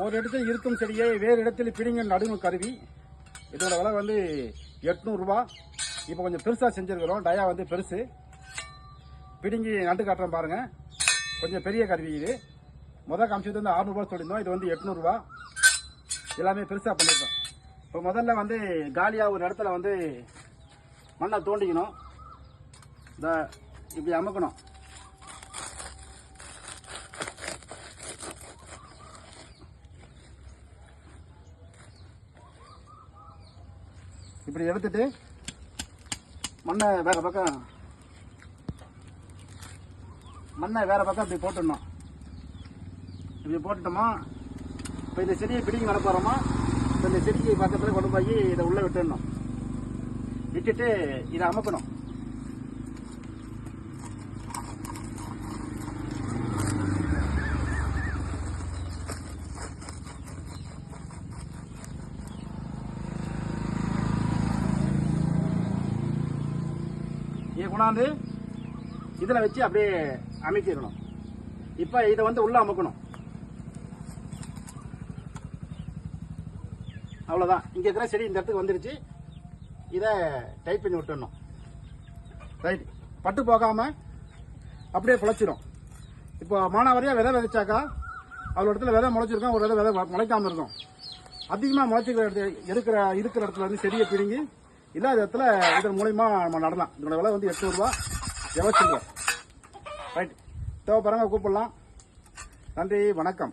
ஒரு இடத்தில் இருக்கும் செடியை வேறு இடத்தில் பிடிங்க நடுங்கும் கருவி. இதோட விலை வந்து 800 ரூபா. இப்போ கொஞ்சம் பெருசாக செஞ்சுருக்கிறோம். டயா வந்து பெருசு. பிடுங்கி நட்டு காட்டுறோம் பாருங்கள். கொஞ்சம் பெரிய கருவி இது. முதல் காமிச்சது வந்து 600 ரூபா சொல்லியிருந்தோம். இது வந்து 800 ரூபா. எல்லாமே பெருசாக பண்ணியிருக்கோம். இப்போ முதல்ல வந்து காலியாக ஒரு இடத்துல வந்து மண்ணை தோண்டிக்கணும். இந்த இப்படி அமுக்கணும். இப்படி எடுத்துட்டு மண்ணை வேற பக்கம் இப்படி போட்டுடணும். இப்படி போட்டுட்டோமா, இப்போ இந்த செடியை பிடிங்கி நட போகிறோமா, இப்போ இந்த செடிக்கு பக்கத்தில் கொண்டு போய் இதை உள்ளே விட்டுடணும். விட்டுட்டு இதை அமுக்கணும். இதை கொண்டாந்து இதில் வச்சு அப்படியே அமைக்கிடணும். இப்போ இதை வந்து உள்ளே அமுக்கணும். அவ்வளோதான். இங்கே இருக்கிற செடி இந்த இடத்துக்கு வந்துருச்சு. இதை டைப் பண்ணி விட்டுடணும். ரைட். பட்டு போகாமல் அப்படியே பிழைச்சிரும். இப்போ மானாவாரியாக விதை விதைச்சாக்கா அவ்வளோ இடத்துல விதை முளைச்சிருக்கோம், ஒரு விதை முளைக்காமல் இருக்கும். அதிகமாக முளைச்சிக்கிற இருக்கிற இடத்துல வந்து செடியை பிடிங்கி இல்லாத இடத்துல இதன் மூலயமா நம்ம நடலாம். இதோட விலை வந்து 800 ரூபா. எவசிங்க. ரைட். தேவைப்படுறவங்க கூப்பிடலாம். நன்றி, வணக்கம்.